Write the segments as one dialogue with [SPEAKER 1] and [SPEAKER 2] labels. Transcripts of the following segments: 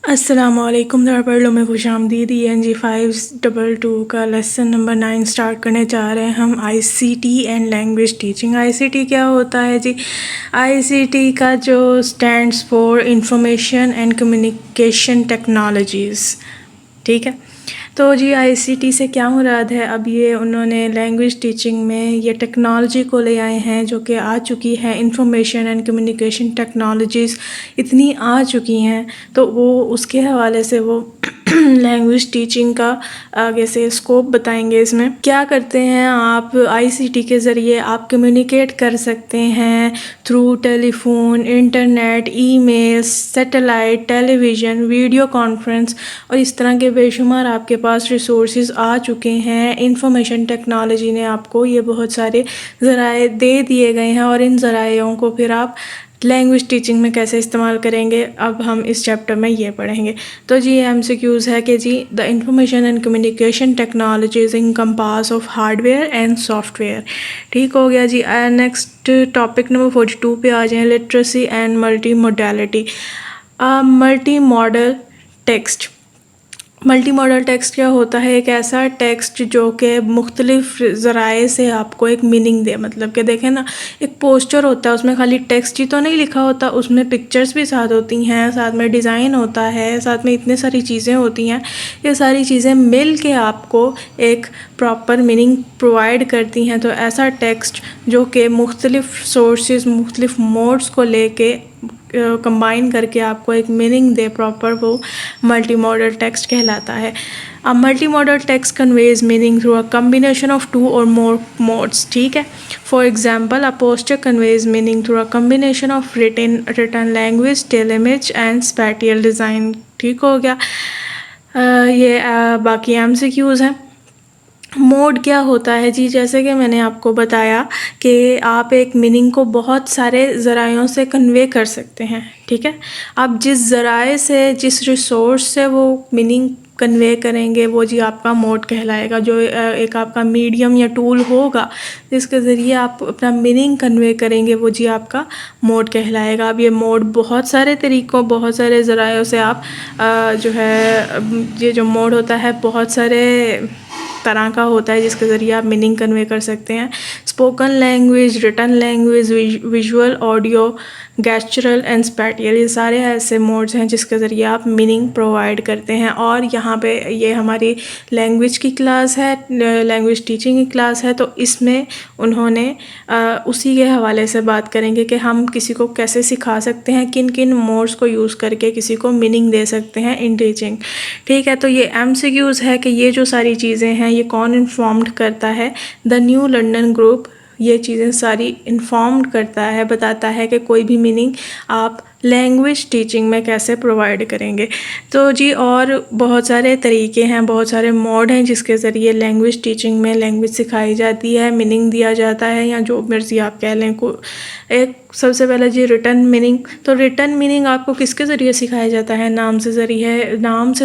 [SPEAKER 1] अस्सलामुअलैकुम दरअसल में खुशामदीद। ENG522 का लेसन नंबर 9 स्टार्ट करने जा रहे हैं हम। ICT and language teaching. ICT क्या होता है जी? ICT का जो stands for information and communication technologies, ठीक है। तो जी ICT से क्या मुराद है? अब ये उन्होंने लैंग्वेज टीचिंग में ये टेक्नोलॉजी को ले आए हैं जो कि आ चुकी है। इंफॉर्मेशन एंड कम्युनिकेशन टेक्नोलॉजीज़ इतनी आ चुकी हैं, तो वो उसके हवाले से वो लैंग्वेज टीचिंग का आगे से स्कोप बताएंगे। इसमें क्या करते हैं आप, ICT के ज़रिए आप कम्युनिकेट कर सकते हैं through telephone, internet, email, satellite, television, video conference और इस तरह के बेशुमार आपके पास रिसोर्सेज आ चुके हैं। इंफॉर्मेशन टेक्नोलॉजी ने आपको ये बहुत सारे ज़राए दे दिए गए हैं और इन ज़रायों को फिर आप लैंग्वेज टीचिंग में कैसे इस्तेमाल करेंगे, अब हम इस चैप्टर में ये पढ़ेंगे। तो जी MCQs है कि जी the information and communication technologies encompass of hardware and software. ठीक हो गया जी। नेक्स्ट टॉपिक नंबर 42 पे आ जाएँ, literacy and multi modality. Multi modal text. Multi modal text क्या होता है? एक ऐसा टेक्स्ट जो कि मुख्तलिफ ज़राए से आपको एक मीनिंग दे। मतलब कि देखें ना, एक पोस्टर होता है, उसमें खाली टेक्स्ट ही तो नहीं लिखा होता, उसमें पिक्चर्स भी साथ होती हैं, साथ में डिज़ाइन होता है, साथ में इतनी सारी चीज़ें होती हैं। ये सारी चीज़ें मिल के आपको एक प्रॉपर मीनिंग प्रोवाइड करती हैं। तो ऐसा टेक्स्ट जो कि मुख्तलिफ सोर्सेज, मुख्तलिफ मोड्स को लेके कंबाइन करके आपको एक मीनिंग दे प्रॉपर, वो मल्टी मॉडल टेक्स्ट कहलाता है। A multi model text conveys meaning through a combination of 2 और मोर मोड्स। ठीक है। For example, a poster conveys meaning through a combination of written language, still image and spatial design. ठीक हो गया। ये बाकी MCQs हैं। मोड क्या होता है जी? जैसे कि मैंने आपको बताया कि आप एक मीनिंग को बहुत सारे ज़रायों से कन्वे कर सकते हैं। ठीक है। आप जिस ज़राए से, जिस रिसोर्स से वो मीनिंग कन्वे करेंगे, वो जी आपका मोड कहलाएगा। जो एक आपका मीडियम या टूल होगा जिसके ज़रिए आप अपना मीनिंग कन्वे करेंगे, वो जी आपका मोड कहलाएगा। अब ये मोड बहुत सारे तरीक़ों, बहुत सारे ज़रायों से आप जो है, ये जो मोड होता है बहुत सारे तरह का होता है जिसके ज़रिए आप मीनिंग कन्वे कर सकते हैं। Spoken language, written language, visual, audio, गेस्चरल एंड स्पैटियल, ये सारे ऐसे मोड्स हैं जिसके ज़रिए आप मीनिंग प्रोवाइड करते हैं। और यहाँ पे ये हमारी लैंग्वेज की क्लास है, लैंग्वेज टीचिंग की क्लास है, तो इसमें उन्होंने उसी के हवाले से बात करेंगे कि हम किसी को कैसे सिखा सकते हैं, किन किन मोड्स को यूज़ करके किसी को मीनिंग दे सकते हैं इन टीचिंग। ठीक है। तो ये MCQs है कि ये जो सारी चीज़ें हैं ये कौन इन्फॉर्म्ड करता है? द न्यू लंदन ग्रुप ये चीज़ें सारी इन्फॉर्म्ड करता है, बताता है कि कोई भी मीनिंग आप लैंग्वेज टीचिंग में कैसे प्रोवाइड करेंगे। तो जी और बहुत सारे तरीके हैं, बहुत सारे मोड हैं जिसके ज़रिए लैंग्वेज टीचिंग में लैंग्वेज सिखाई जाती है, मीनिंग दिया जाता है, या जो मर्ज़ी आप कह लें। को एक सबसे पहले जी रिटन मीनिंग। तो रिटन मीनिंग आपको किसके ज़रिए सिखाया जाता है? नाम से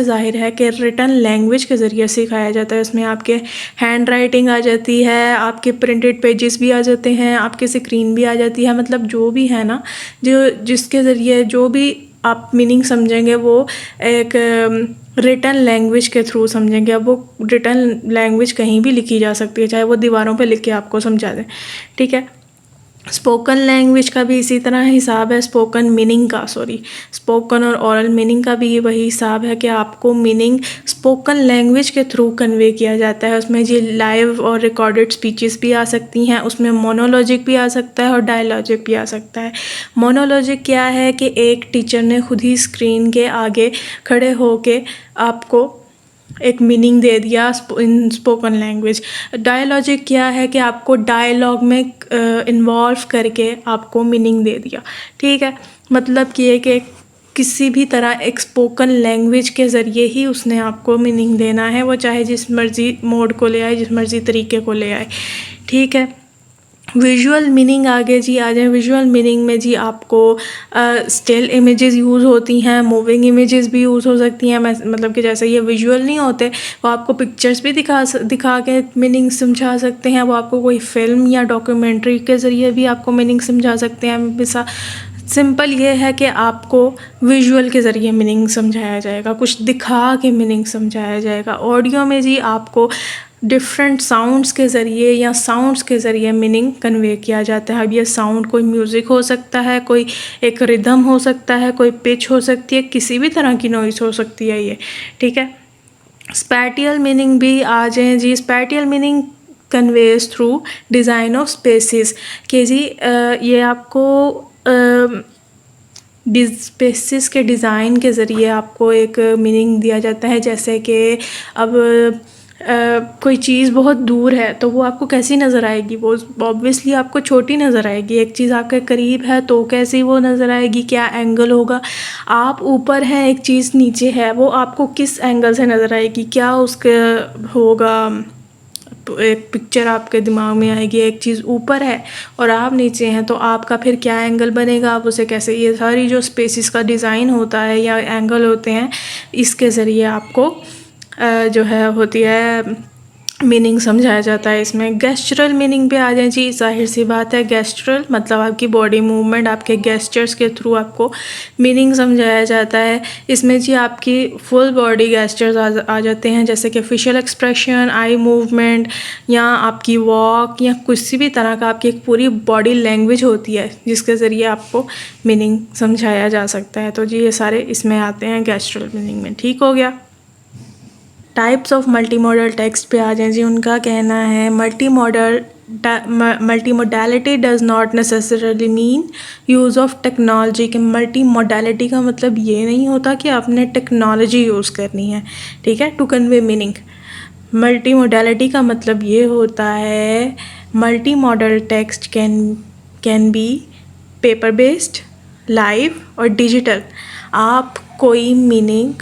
[SPEAKER 1] ज़ाहिर है कि रिटन लैंग्वेज के ज़रिए सिखाया जाता है। उसमें आपके हैंड राइटिंग आ जाती है, आपके प्रिंटेड पेजेस भी आ जाते हैं, आपके स्क्रीन भी आ जाती है। मतलब जो भी है ना, जो जिसके ज़रिए जो भी आप मीनिंग समझेंगे वो एक रिटन लैंग्वेज के थ्रू समझेंगे। अब वो रिटन लैंग्वेज कहीं भी लिखी जा सकती है, चाहे वो दीवारों पे लिख के आपको समझा दें। ठीक है। स्पोकन लैंग्वेज का भी इसी तरह हिसाब है, स्पोकन मीनिंग का, स्पोकन और ओरल मीनिंग का भी वही हिसाब है कि आपको मीनिंग स्पोकन लैंग्वेज के थ्रू कन्वे किया जाता है। उसमें जी लाइव और रिकॉर्डेड स्पीचेस भी आ सकती हैं, उसमें मोनोलॉजिक भी आ सकता है और डायलॉजिक भी आ सकता है। मोनोलॉजिक क्या है कि एक टीचर ने खुद ही स्क्रीन के आगे खड़े होके आपको एक मीनिंग दे दिया इन स्पोकन लैंग्वेज। डायलॉजिक क्या है कि आपको डायलॉग में इन्वॉल्व करके आपको मीनिंग दे दिया। ठीक है। मतलब कि किसी भी तरह एक स्पोकन लैंग्वेज के ज़रिए ही उसने आपको मीनिंग देना है, वो चाहे जिस मर्ज़ी मोड को ले आए, जिस मर्ज़ी तरीके को ले आए। ठीक है। विजुअल मीनिंग आगे जी आ जाए। विजुअल मीनिंग में जी आपको स्टिल इमेजेस यूज़ होती हैं, मूविंग इमेजेस भी यूज़ हो सकती हैं। मतलब कि जैसे ये विजुअल नहीं होते, वो आपको पिक्चर्स भी दिखा के मीनिंग समझा सकते हैं। वो आपको कोई फिल्म या डॉक्यूमेंट्री के ज़रिए भी आपको मीनिंग समझा सकते हैं। सिंपल ये है कि आपको विजुअल के ज़रिए मीनिंग समझाया जाएगा, कुछ दिखा के मीनिंग समझाया जाएगा। ऑडियो में जी आपको डिफरेंट साउंड्स के ज़रिए या साउंड्स के ज़रिए मीनिंग कन्वे किया जाता है। अब ये साउंड कोई म्यूज़िक हो सकता है, कोई एक रिदम हो सकता है, कोई पिच हो सकती है, किसी भी तरह की नॉइज़ हो सकती है ये, ठीक है। स्पैटियल मीनिंग भी आ जाए जी। Spatial meaning conveys through design of spaces के जी ये आपको स्पेसिस के डिज़ाइन के ज़रिए आपको एक मीनिंग दिया जाता है। जैसे कि अब कोई चीज़ बहुत दूर है तो वो आपको कैसी नज़र आएगी, वो ऑब्वियसली आपको छोटी नज़र आएगी। एक चीज़ आपके करीब है तो कैसी वो नज़र आएगी, क्या एंगल होगा। आप ऊपर हैं, एक चीज़ नीचे है, वो आपको किस एंगल से नज़र आएगी, क्या उसका होगा। एक पिक्चर आपके दिमाग में आएगी, एक चीज़ ऊपर है और आप नीचे हैं तो आपका फिर क्या एंगल बनेगा, आप उसे कैसे, ये सारी जो स्पेसिस का डिज़ाइन होता है या एंगल होते हैं, इसके ज़रिए आपको जो है होती है मीनिंग समझाया जाता है। इसमें गेस्चरल मीनिंग पे आ जाए जी। जाहिर सी बात है, गेस्चरल मतलब आपकी बॉडी मूवमेंट, आपके गेस्चर्स के थ्रू आपको मीनिंग समझाया जाता है। इसमें जी आपकी फुल बॉडी गेस्चर्स आ जाते हैं, जैसे कि फेशियल एक्सप्रेशन, आई मूवमेंट या आपकी वॉक या किसी भी तरह का आपकी एक पूरी बॉडी लैंग्वेज होती है जिसके ज़रिए आपको मीनिंग समझाया जा सकता है। तो जी ये सारे इसमें आते हैं गेस्चरल मीनिंग में, ठीक हो गया। Types of multi modal text पे आ जाए जी। उनका कहना है multi modality does not necessarily mean use of technology. के मल्टी मोडैलिटी का मतलब ये नहीं होता कि आपने टेक्नोलॉजी यूज़ करनी है, ठीक है, to convey meaning. Multi modality का मतलब ये होता है multi model text can be paper based, live और डिजिटल। आप कोई मीनिंग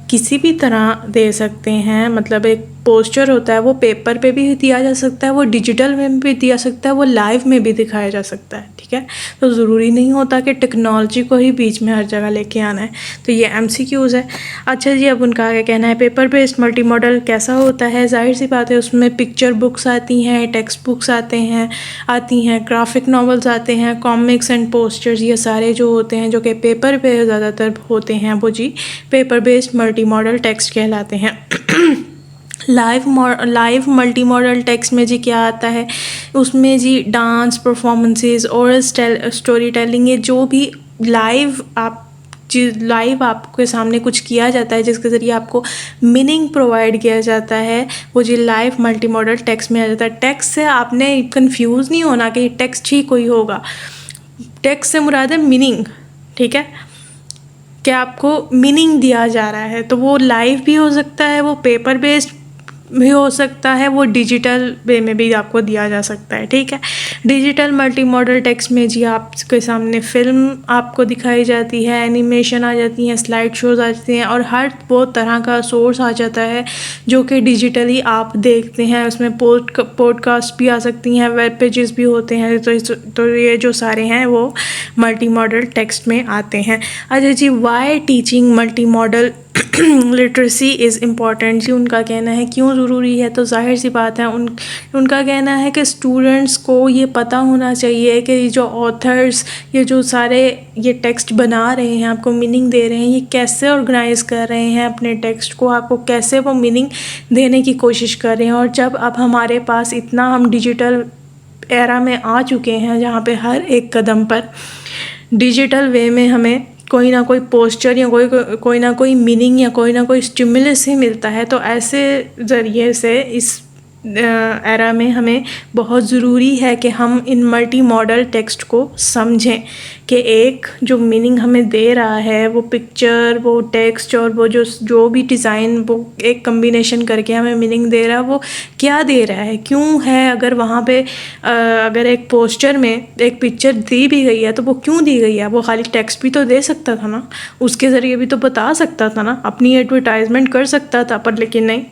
[SPEAKER 1] किसी भी तरह दे सकते हैं। मतलब एक पोस्टर होता है वो पेपर पे भी दिया जा सकता है, वो डिजिटल में भी दिया सकता है, वो लाइव में भी दिखाया जा सकता है, ठीक है। तो ज़रूरी नहीं होता कि टेक्नोलॉजी को ही बीच में हर जगह लेके आना है। तो ये MCQs है। अच्छा जी, अब उनका क्या कहना है, पेपर बेस्ड मल्टी मॉडल कैसा होता है। जाहिर सी बात है उसमें पिक्चर बुक्स आती हैं, टेक्स्ट बुक्स आती हैं, ग्राफिक नॉवेल्स आते हैं, कॉमिक्स एंड पोस्टर्स, ये सारे जो होते हैं जो कि पेपर पे ज़्यादातर होते हैं, वो जी paper based multi modal text कहलाते हैं। लाइव मल्टी मॉडल टेक्स्ट में जी क्या आता है, उसमें जी डांस परफॉर्मेंसेस और स्टोरी टेलिंग, ये जो भी लाइव आपके सामने कुछ किया जाता है जिसके ज़रिए आपको मीनिंग प्रोवाइड किया जाता है, वो जी लाइव मल्टी मॉडल टेक्स्ट में आ जाता है। टेक्स्ट से आपने कंफ्यूज नहीं होना कि टेक्स्ट ही कोई होगा। टेक्स्ट से मुराद है मीनिंग, ठीक है, कि आपको मीनिंग दिया जा रहा है। तो वो लाइव भी हो सकता है, वो पेपर बेस्ड भी हो सकता है, वो डिजिटल वे में भी आपको दिया जा सकता है, ठीक है। डिजिटल मल्टी मॉडल टेक्स्ट में जी आपके सामने फिल्म आपको दिखाई जाती है, एनिमेशन आ जाती हैं, स्लाइड शोज आ जाती हैं और हर वो तरह का सोर्स आ जाता है जो कि डिजिटली आप देखते हैं। उसमें पॉडकास्ट भी आ सकती हैं, वेब पेजेस भी होते हैं। तो ये जो सारे हैं वो मल्टी मॉडल टेक्स्ट में आते हैं। अच्छा जी, why teaching multimodal literacy is important जी। उनका कहना है क्यों ज़रूरी है, तो जाहिर सी बात है उनका कहना है कि स्टूडेंट्स को ये पता होना चाहिए कि जो ऑथर्स ये जो सारे ये टेक्स्ट बना रहे हैं, आपको मीनिंग दे रहे हैं, ये कैसे ऑर्गेनाइज़ कर रहे हैं अपने टेक्स्ट को, आपको कैसे वो मीनिंग देने की कोशिश कर रहे हैं। और जब अब हमारे पास इतना हम डिजिटल एरा में आ चुके हैं जहाँ पे हर एक कदम पर डिजिटल वे में हमें कोई ना कोई पोस्चर या कोई ना कोई मीनिंग या कोई ना कोई स्टिमुलस ही मिलता है, तो ऐसे ज़रिए से इस एरा में हमें बहुत ज़रूरी है कि हम इन मल्टी मॉडल टेक्स्ट को समझें कि एक जो मीनिंग हमें दे रहा है वो पिक्चर, वो टेक्स्ट और वो जो भी डिज़ाइन, वो एक कम्बिनेशन करके हमें मीनिंग दे रहा है, वो क्या दे रहा है, क्यों है। अगर वहाँ पे अगर एक पोस्टर में एक पिक्चर दी भी गई है तो वो क्यों दी गई है, वो खाली टेक्स्ट भी तो दे सकता था ना, उसके ज़रिए भी तो बता सकता था ना, अपनी एडवर्टाइजमेंट कर सकता था, पर लेकिन नहीं।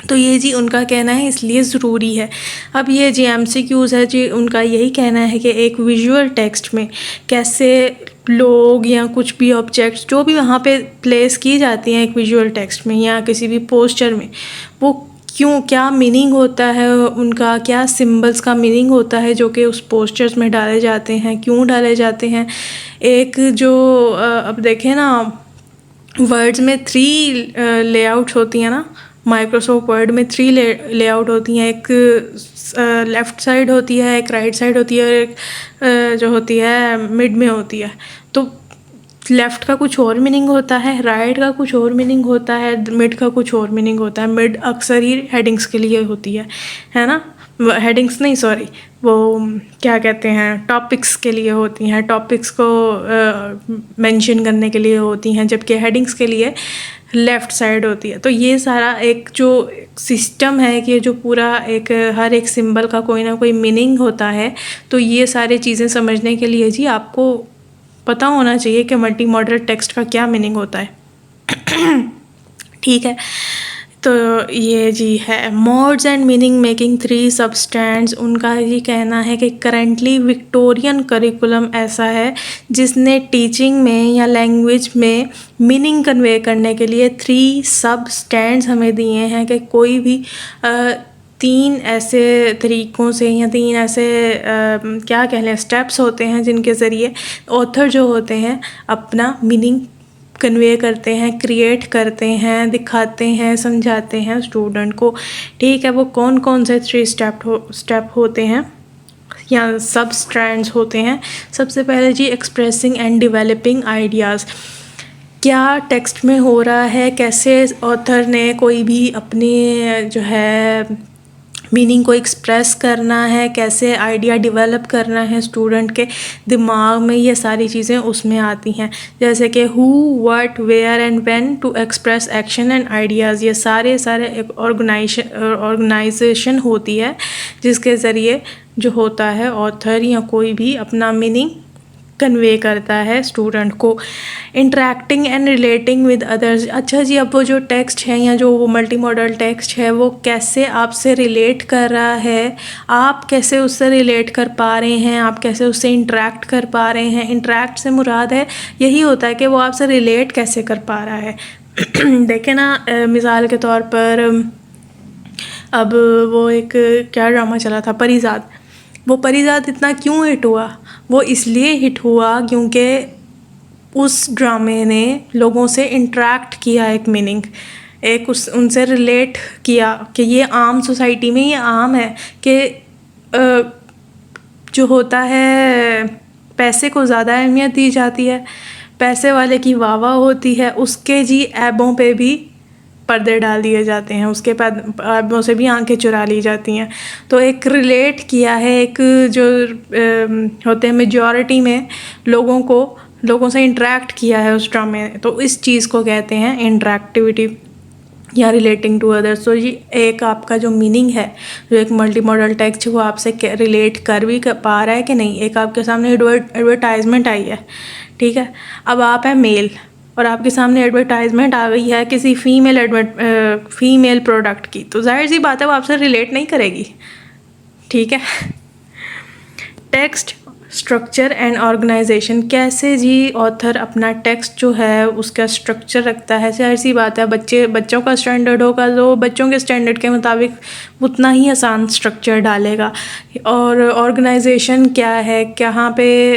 [SPEAKER 1] तो ये जी उनका कहना है इसलिए ज़रूरी है। अब ये जी MCQs है जी, उनका यही कहना है कि एक विजुअल टेक्स्ट में कैसे लोग या कुछ भी ऑब्जेक्ट्स जो भी वहाँ पे प्लेस की जाती हैं एक विजुअल टेक्स्ट में या किसी भी पोस्टर में, वो क्यों, क्या मीनिंग होता है उनका, क्या सिंबल्स का मीनिंग होता है जो कि उस पोस्टर्स में डाले जाते हैं, क्यों डाले जाते हैं। एक जो अब देखें ना, वर्ड्स में 3 लेआउट्स होती हैं ना, माइक्रोसॉफ्ट वर्ड में 3 लेआउट होती हैं। एक लेफ़्ट साइड होती है, एक राइट साइड होती है, और एक जो होती है मिड में होती है। तो लेफ़्ट का कुछ और मीनिंग होता है, राइट का कुछ और मीनिंग होता है, मिड का कुछ और मीनिंग होता है। मिड अक्सर ही हेडिंग्स के लिए होती है ना, हेडिंग्स नहीं, सॉरी, वो क्या कहते हैं, टॉपिक्स के लिए होती हैं, टॉपिक्स को मेंशन करने के लिए होती हैं, जबकि हेडिंग्स के लिए लेफ़्ट साइड होती है। तो ये सारा एक जो सिस्टम है कि जो पूरा एक हर एक सिंबल का कोई ना कोई मीनिंग होता है। तो ये सारी चीज़ें समझने के लिए जी आपको पता होना चाहिए कि मल्टी मॉडल टेक्स्ट का क्या मीनिंग होता है। ठीक है, तो ये जी है मोड्स एंड मीनिंग मेकिंग 3 सबस्टैंड्स। उनका ये कहना है कि करंटली विक्टोरियन करिकुलम ऐसा है जिसने टीचिंग में या लैंग्वेज में मीनिंग कन्वे करने के लिए 3 सबस्टैंड्स हमें दिए हैं कि कोई भी 3 ऐसे तरीक़ों से या 3 ऐसे क्या कह लें स्टेप्स होते हैं जिनके ज़रिए ऑथर जो होते हैं अपना मीनिंग कन्वे करते हैं, क्रिएट करते हैं, दिखाते हैं, समझाते हैं स्टूडेंट को। ठीक है, वो कौन कौन से 3 स्टेप होते हैं या सब स्ट्रैंड्स होते हैं। सबसे पहले जी एक्सप्रेसिंग एंड डेवलपिंग आइडियाज़। क्या टेक्स्ट में हो रहा है, कैसे ऑथर ने कोई भी अपने जो है मीनिंग को एक्सप्रेस करना है, कैसे आइडिया डेवलप करना है स्टूडेंट के दिमाग में, ये सारी चीज़ें उसमें आती हैं। जैसे कि who, what, where and when to express action and ideas. ये सारे एक ऑर्गेनाइजेशन होती है जिसके ज़रिए जो होता है ऑथर या कोई भी अपना मीनिंग कन्वे करता है स्टूडेंट को। Interacting and relating with others. अच्छा जी, अब वो जो टेक्स्ट है या जो वो मल्टी मॉडल टेक्स्ट है वो कैसे आपसे रिलेट कर रहा है, आप कैसे उससे रिलेट कर पा रहे हैं, आप कैसे उससे इंटरेक्ट कर पा रहे हैं। इंटरेक्ट से मुराद है यही होता है कि वो आपसे रिलेट कैसे कर पा रहा है। देखें ना, मिसाल के तौर पर अब वो एक क्या ड्रामा चला था, परीज़ाद। वो परीज़ाद इतना क्यों हिट हुआ? वो इसलिए हिट हुआ क्योंकि उस ड्रामे ने लोगों से इंटरेक्ट किया, एक मीनिंग एक उनसे रिलेट किया कि ये आम सोसाइटी में ये आम है कि जो होता है पैसे को ज़्यादा अहमियत दी जाती है, पैसे वाले की वाह वाह होती है, उसके जी ऐबों पे भी पर्दे डाल दिए जाते हैं, उसके ऐबों से भी आंखें चुरा ली जाती हैं। तो एक रिलेट किया है, एक जो होते हैं मेजॉरिटी में लोगों से इंटरेक्ट किया है उस ड्रामे में। तो इस चीज़ को कहते हैं इंटरेक्टिविटी या रिलेटिंग टू अदर्स। तो जी एक आपका जो मीनिंग है, जो एक मल्टी मॉडल टेक्स्ट वो आपसे रिलेट कर भी पा रहा है कि नहीं। एक आपके सामने एडवर्टाइजमेंट आई है, ठीक है, अब आप हैं मेल और आपके सामने एडवर्टाइजमेंट आ गई है किसी फीमेल प्रोडक्ट की, तो जाहिर सी बात है वो आपसे रिलेट नहीं करेगी, ठीक है। Text structure and organisation. कैसे जी ऑथर अपना टेक्स्ट जो है उसका स्ट्रक्चर रखता है। जाहिर सी बात है बच्चों का स्टैंडर्ड होगा तो बच्चों के स्टैंडर्ड के मुताबिक उतना ही आसान स्ट्रक्चर डालेगा। और ऑर्गेनाइजेशन क्या है, कहाँ पे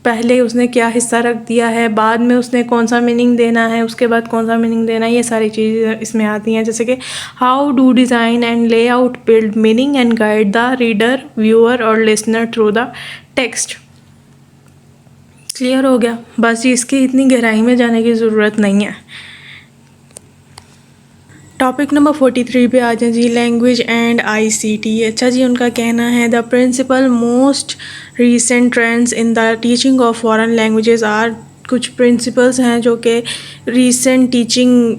[SPEAKER 1] पहले उसने क्या हिस्सा रख दिया है, बाद में उसने कौन सा मीनिंग देना है, उसके बाद कौन सा मीनिंग देना है, ये सारी चीज़ें इसमें आती हैं। जैसे कि how do design and layout build meaning and guide the reader, viewer और listener through the text. Clear हो गया? बस जी इसकी इतनी गहराई में जाने की ज़रूरत नहीं है। टॉपिक नंबर 43 पे आ जाए जी, लैंग्वेज एंड आईसीटी। अच्छा जी, उनका कहना है the principal most recent trends in the teaching of foreign languages are. कुछ प्रिंसिपल्स हैं जो कि रीसेंट टीचिंग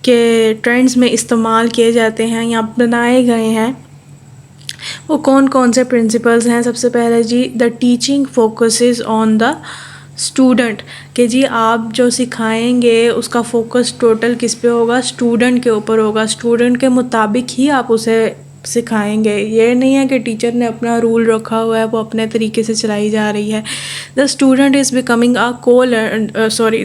[SPEAKER 1] के ट्रेंड्स में इस्तेमाल किए जाते हैं या बनाए गए हैं। वो कौन कौन से प्रिंसिपल्स हैं? सबसे पहले जी the teaching focuses on the student, कि जी आप जो सिखाएंगे उसका फोकस टोटल किस पे होगा? स्टूडेंट के ऊपर होगा। स्टूडेंट के मुताबिक ही आप उसे सिखाएंगे। ये नहीं है कि टीचर ने अपना रूल रखा हुआ है वो अपने तरीके से चलाई जा रही है। The student is becoming a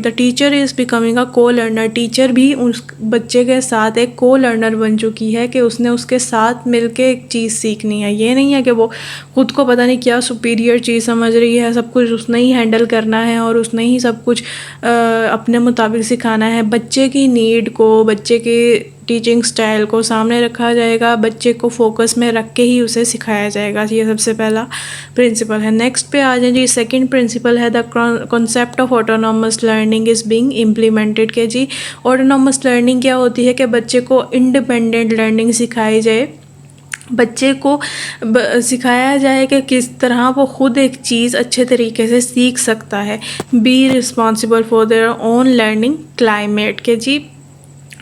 [SPEAKER 1] the teacher is becoming a को लर्नर। टीचर भी उस बच्चे के साथ एक को लर्नर बन चुकी है कि उसने उसके साथ मिलके एक चीज़ सीखनी है। ये नहीं है कि वो खुद को पता नहीं क्या सुपीरियर चीज़ समझ रही है, सब कुछ उसने ही हैंडल करना है और उसने ही सब कुछ अपने मुताबिक सिखाना है। बच्चे की नीड को, बच्चे के टीचिंग स्टाइल को सामने रखा जाएगा, बच्चे को फोकस में रख के ही उसे सिखाया जाएगा। ये सबसे पहला प्रिंसिपल है। नेक्स्ट पे आ जाए जी, सेकंड प्रिंसिपल है the concept of autonomous learning is being implemented. के जी ऑटोनॉमस लर्निंग क्या होती है कि बच्चे को इंडिपेंडेंट लर्निंग सिखाई जाए, बच्चे को सिखाया जाए कि किस तरह वो खुद एक चीज़ अच्छे तरीके से सीख सकता है। Be responsible for their own learning climate. के जी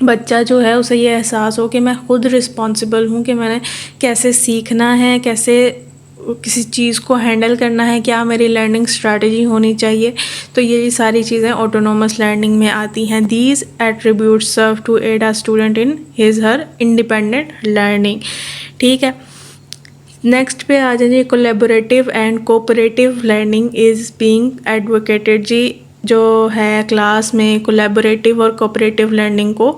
[SPEAKER 1] बच्चा जो है उसे ये एहसास हो कि मैं खुद रिस्पॉन्सिबल हूँ कि मैंने कैसे सीखना है, कैसे किसी चीज़ को हैंडल करना है, क्या मेरी लर्निंग स्ट्रैटेजी होनी चाहिए। तो ये सारी चीज़ें ऑटोनोमस लर्निंग में आती हैं। These attributes serve to aid a student in his her independent learning. ठीक है, नेक्स्ट पे आ जाइए, collaborative and cooperative learning is being advocated. जी जो है क्लास में कोलैबोरेटिव और कोऑपरेटिव लर्निंग को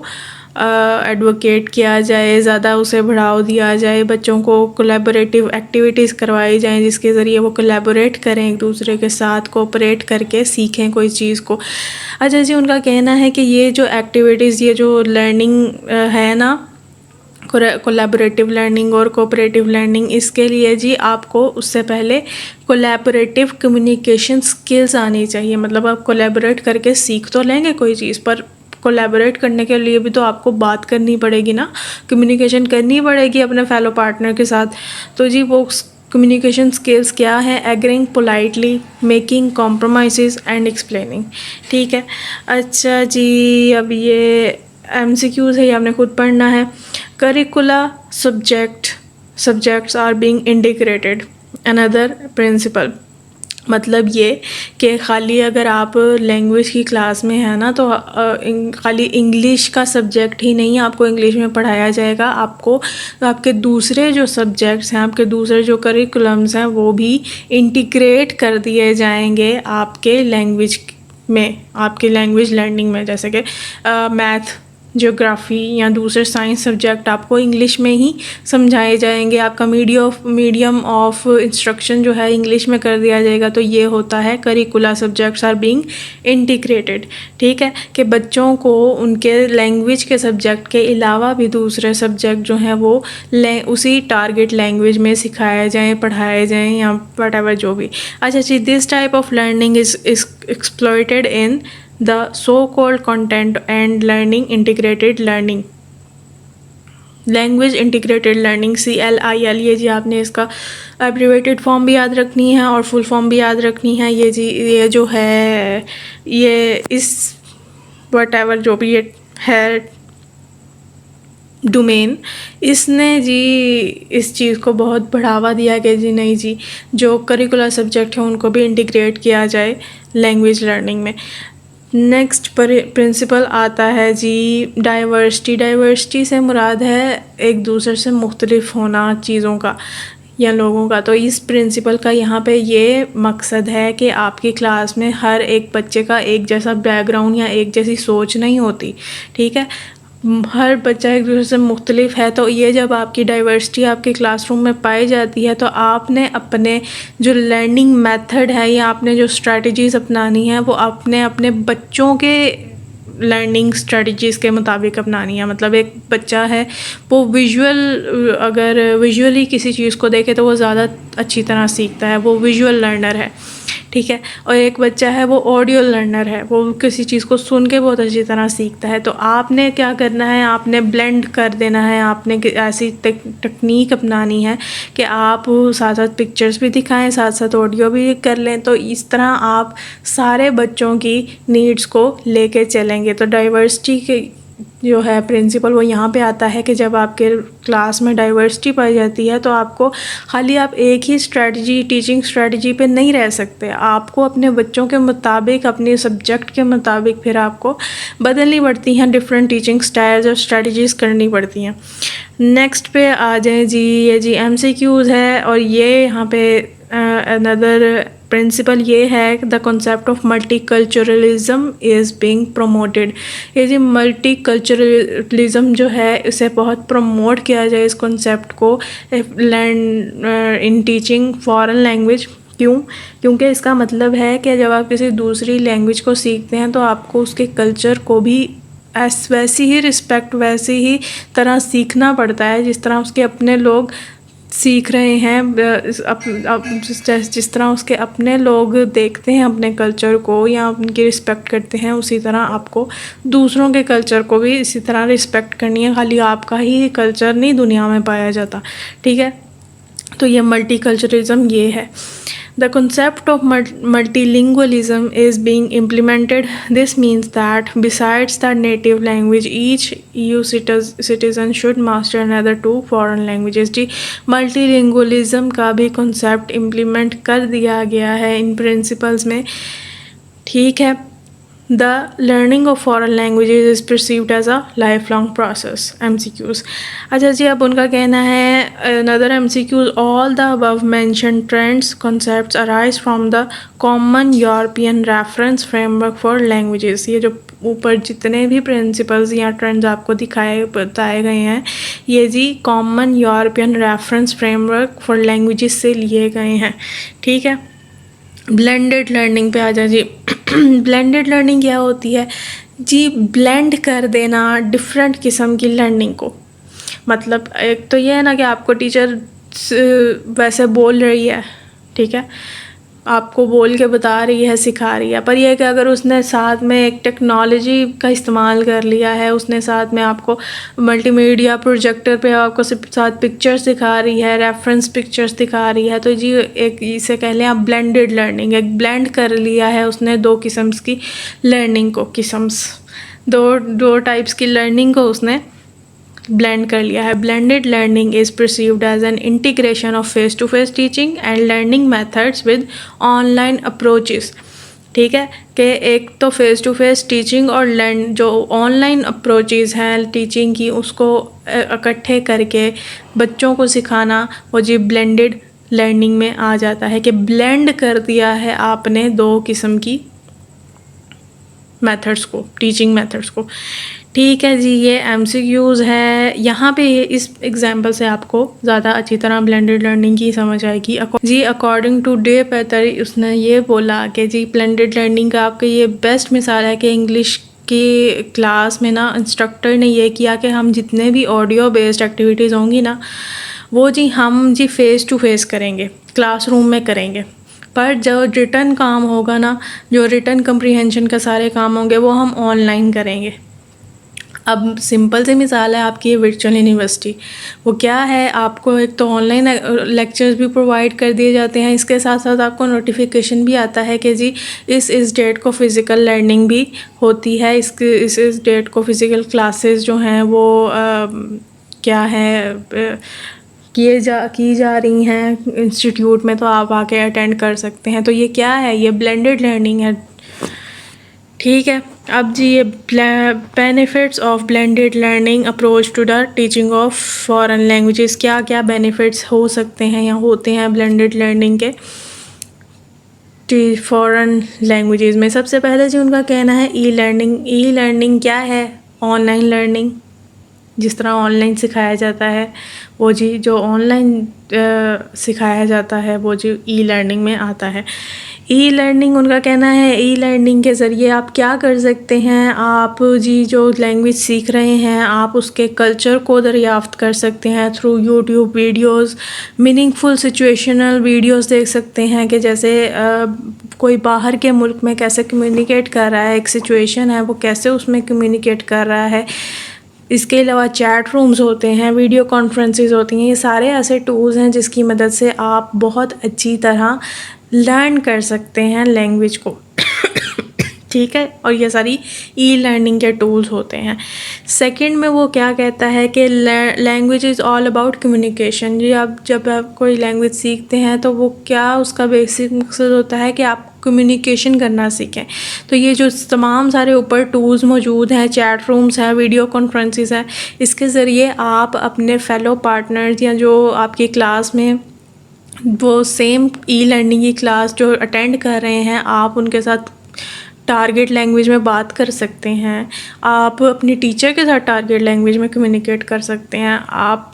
[SPEAKER 1] एडवोकेट किया जाए, ज़्यादा उसे बढ़ावा दिया जाए, बच्चों को कोलैबोरेटिव एक्टिविटीज़ करवाई जाएं जिसके ज़रिए वो कोलैबोरेट करें एक दूसरे के साथ, कोऑपरेट करके सीखें कोई चीज़ को। अच्छा जी, उनका कहना है कि ये जो एक्टिविटीज़, ये जो लर्निंग है ना, कोलैबोरेटिव लर्निंग और कोऑपरेटिव लर्निंग, इसके लिए जी आपको उससे पहले कोलैबोरेटिव कम्युनिकेशन स्किल्स आनी चाहिए। मतलब आप कोलैबोरेट करके सीख तो लेंगे कोई चीज़, पर कोलैबोरेट करने के लिए भी तो आपको बात करनी पड़ेगी ना, कम्युनिकेशन करनी पड़ेगी अपने फेलो पार्टनर के साथ। तो जी वो कम्युनिकेशन स्किल्स क्या है? Agreeing politely, making compromise and explaining. ठीक है, अच्छा जी, अब ये MCQs है, ये आपने खुद पढ़ना है। Curricula subjects are being integrated. Another principle, मतलब ये कि ख़ाली अगर आप लैंग्वेज की क्लास में है ना तो ख़ाली इंग्लिश का सब्जेक्ट ही नहीं आपको इंग्लिश में पढ़ाया जाएगा, आपको आपके दूसरे जो सब्जेक्ट्स हैं, आपके दूसरे जो करिकुलम्स हैं वो भी इंटीग्रेट कर दिए जाएंगे आपके लैंग्वेज में, आपकी लैंग्वेज लर्निंग में। जैसे कि मैथ, ज्योग्राफ़ी या दूसरे साइंस सब्जेक्ट आपको इंग्लिश में ही समझाए जाएंगे, आपका मीडियम ऑफ इंस्ट्रक्शन जो है इंग्लिश में कर दिया जाएगा। तो ये होता है curricula subjects are being integrated. ठीक है, कि बच्चों को उनके लैंग्वेज के सब्जेक्ट के अलावा भी दूसरे सब्जेक्ट जो हैं वो उसी टारगेट लैंग्वेज में सिखाए जाएँ, पढ़ाए जाएँ या व्हाटएवर जो भी। अच्छा जी, this type of learning is exploited in the so-called content and learning integrated learning, language integrated learning, CLIL। ये जी आपने इसका एब्रीवेटेड फॉर्म भी याद रखनी है और फुल फॉर्म भी याद रखनी है। ये जी ये जो है ये इस व्हाटएवर जो भी ये है डोमेन, इसने जी इस चीज़ को बहुत बढ़ावा दिया कि जी नहीं जी, जो करिकुलर सब्जेक्ट है उनको भी इंटीग्रेट किया जाए लैंग्वेज लर्निंग में। नेक्स्ट प्रिंसिपल आता है जी डाइवर्सिटी। डाइवर्सिटी से मुराद है एक दूसरे से मुख्तलिफ होना चीज़ों का या लोगों का। तो इस प्रिंसिपल का यहाँ पे ये मकसद है कि आपकी क्लास में हर एक बच्चे का एक जैसा बैकग्राउंड या एक जैसी सोच नहीं होती। ठीक है, हर बच्चा एक दूसरे से मुख्तलिफ है। तो ये जब आपकी डाइवर्सिटी आपके क्लासरूम में पाई जाती है तो आपने अपने जो लर्निंग मेथड है या आपने जो स्ट्रेटजीज़ अपनानी है वो आपने अपने बच्चों के लर्निंग स्ट्रेटजीज़ के मुताबिक अपनानी है। मतलब एक बच्चा है वो अगर विजुअली किसी चीज़ को देखे तो वो ज़्यादा अच्छी तरह सीखता है, वो विजुअल लर्नर है। ठीक है, और एक बच्चा है वो ऑडियो लर्नर है, वो किसी चीज़ को सुन के बहुत अच्छी तरह सीखता है। तो आपने क्या करना है, आपने ब्लेंड कर देना है, आपने ऐसी टेक्निक अपनानी है कि आप साथ साथ पिक्चर्स भी दिखाएं, साथ साथ ऑडियो भी कर लें। तो इस तरह आप सारे बच्चों की नीड्स को लेके चलेंगे। तो डाइवर्सिटी जो है प्रिंसिपल वो यहाँ पे आता है कि जब आपके क्लास में डाइवर्सिटी पाई जाती है तो आपको खाली आप एक ही स्ट्रेटजी टीचिंग स्ट्रेटजी पे नहीं रह सकते, आपको अपने बच्चों के मुताबिक अपने सब्जेक्ट के मुताबिक फिर आपको बदलनी पड़ती हैं, डिफरेंट टीचिंग स्टाइल्स और स्ट्रेटजीज़ करनी पड़ती हैं। नेक्स्ट पे आ जाए जी, ये जी MCQs है और ये यहाँ पे अनदर प्रिंसिपल ये है the concept of multiculturalism is being promoted. ये जी मल्टीकल्चरलिज्म जो है इसे बहुत प्रमोट किया जाए इस कॉन्सेप्ट को learn in teaching foreign language. क्यों? क्योंकि इसका मतलब है कि जब आप किसी दूसरी लैंग्वेज को सीखते हैं तो आपको उसके कल्चर को भी वैसी ही रिस्पेक्ट वैसी ही तरह सीखना पड़ता है जिस तरह उसके अपने लोग सीख रहे हैं, जिस तरह उसके अपने लोग देखते हैं अपने कल्चर को या उनकी रिस्पेक्ट करते हैं, उसी तरह आपको दूसरों के कल्चर को भी इसी तरह रिस्पेक्ट करनी है। खाली आपका ही कल्चर नहीं दुनिया में पाया जाता, ठीक है। तो ये मल्टीकल्चरलिज्म ये है। The concept of multilingualism is being implemented. This means that besides the native language, each EU citizen should master another 2 foreign languages. Ji multilingualism का भी concept implement कर दिया गया है इन principles में, ठीक है। The learning of foreign languages is perceived as a lifelong process. MCQs। अच्छा जी, अब उनका कहना है another MCQs, all the above mentioned trends concepts arise from the common European reference framework for languages। ये जो ऊपर जितने भी प्रिंसिपल्स या ट्रेंड्स आपको बताए गए हैं ये जी common European reference framework for languages से लिए गए हैं, ठीक है। ब्लेंडेड लर्निंग पे आ जाए जी। ब्लेंडेड लर्निंग क्या होती है जी? ब्लेंड कर देना डिफरेंट किस्म की लर्निंग को। मतलब एक तो ये है ना कि आपको टीचर वैसे बोल रही है, ठीक है, आपको बोल के बता रही है, सिखा रही है, पर यह कि अगर उसने साथ में एक टेक्नोलॉजी का इस्तेमाल कर लिया है, उसने साथ में आपको मल्टीमीडिया प्रोजेक्टर पे आपको साथ पिक्चर्स दिखा रही है, रेफरेंस पिक्चर्स दिखा रही है, तो जी एक इसे कह लें आप ब्लेंडेड लर्निंग। एक ब्लेंड कर लिया है उसने दो किस्म्स की लर्निंग को, दो टाइप्स की लर्निंग को उसने ब्लेंड कर लिया है। Blended learning is perceived as an integration of face to face teaching and learning methods with online approaches, ठीक है। कि एक तो फेस टू फेस टीचिंग और जो ऑनलाइन अप्रोचेस हैं टीचिंग की उसको इकट्ठे करके बच्चों को सिखाना, वो जी ब्लेंडेड लर्निंग में आ जाता है कि ब्लेंड कर दिया है आपने दो किस्म की मेथड्स को, टीचिंग मेथड्स को, ठीक है जी। ये MCQs है। यहाँ पे इस एग्जांपल से आपको ज़्यादा अच्छी तरह ब्लेंडेड लर्निंग की समझ आएगी जी। अकॉर्डिंग टू डे पैतर उसने ये बोला कि जी ब्लेंडेड लर्निंग का आपके ये बेस्ट मिसाल है कि इंग्लिश की क्लास में ना इंस्ट्रक्टर ने ये किया कि हम जितने भी ऑडियो बेस्ड एक्टिविटीज़ होंगी ना वो जी हम जी फ़ेस टू फेस करेंगे, क्लासरूम में करेंगे, पर जो रिटन काम होगा ना, जो रिटन कम्प्रीहेंशन का सारे काम होंगे वो हम ऑनलाइन करेंगे। अब सिंपल सी मिसाल है आपकी वर्चुअल यूनिवर्सिटी, वो क्या है, आपको एक तो ऑनलाइन लेक्चर्स भी प्रोवाइड कर दिए जाते हैं, इसके साथ साथ आपको नोटिफिकेशन भी आता है कि जी इस डेट को फ़िज़िकल लर्निंग भी होती है, इस डेट को फ़िज़िकल क्लासेस जो हैं वो क्या है की जा रही हैं इंस्टीट्यूट में, तो आप आके अटेंड कर सकते हैं। तो ये क्या है, ये ब्लेंडेड लर्निंग है, ठीक है। अब जी ये benefits of blended learning approach to the teaching of foreign languages, क्या क्या बेनिफिट्स हो सकते हैं या होते हैं ब्लेंडेड लर्निंग के फॉरेन लैंग्वेजेस में। सबसे पहले जी उनका कहना है ई लर्निंग क्या है? ऑनलाइन लर्निंग, जिस तरह ऑनलाइन सिखाया जाता है वो जी जो ऑनलाइन सिखाया जाता है वो जी ई लर्निंग में आता है। ई लर्निंग उनका कहना है, ई लर्निंग के ज़रिए आप क्या कर सकते हैं, आप जी जो लैंग्वेज सीख रहे हैं आप उसके कल्चर को दरियाफ्त कर सकते हैं through YouTube videos, meaningful situational videos देख सकते हैं कि जैसे कोई बाहर के मुल्क में कैसे कम्युनिकेट कर रहा है, एक सिचुएशन है वो कैसे उसमें कम्युनिकेट कर रहा है। इसके अलावा चैट रूम्स होते हैं, वीडियो कॉन्फ्रेंसेस होती हैं, ये सारे ऐसे टूल्स हैं जिसकी मदद से आप बहुत अच्छी तरह लर्न कर सकते हैं लैंग्वेज को, ठीक है। और ये सारी ई लर्निंग के टूल्स होते हैं। सेकंड में वो क्या कहता है कि language is all about communication. जी आप जब आप कोई लैंग्वेज सीखते हैं तो वो क्या उसका बेसिक मकसद होता है कि आप कम्युनिकेशन करना सीखें। तो ये जो तमाम सारे ऊपर टूल्स मौजूद हैं, चैट रूम्स हैं, वीडियो कॉन्फ्रेंसेस हैं, इसके ज़रिए आप अपने फेलो पार्टनर्स या जो आपकी क्लास में वो सेम ई लर्निंग की क्लास जो अटेंड कर रहे हैं, आप उनके साथ टारगेट लैंग्वेज में बात कर सकते हैं। आप अपनी टीचर के साथ टारगेट लैंग्वेज में कम्युनिकेट कर सकते हैं। आप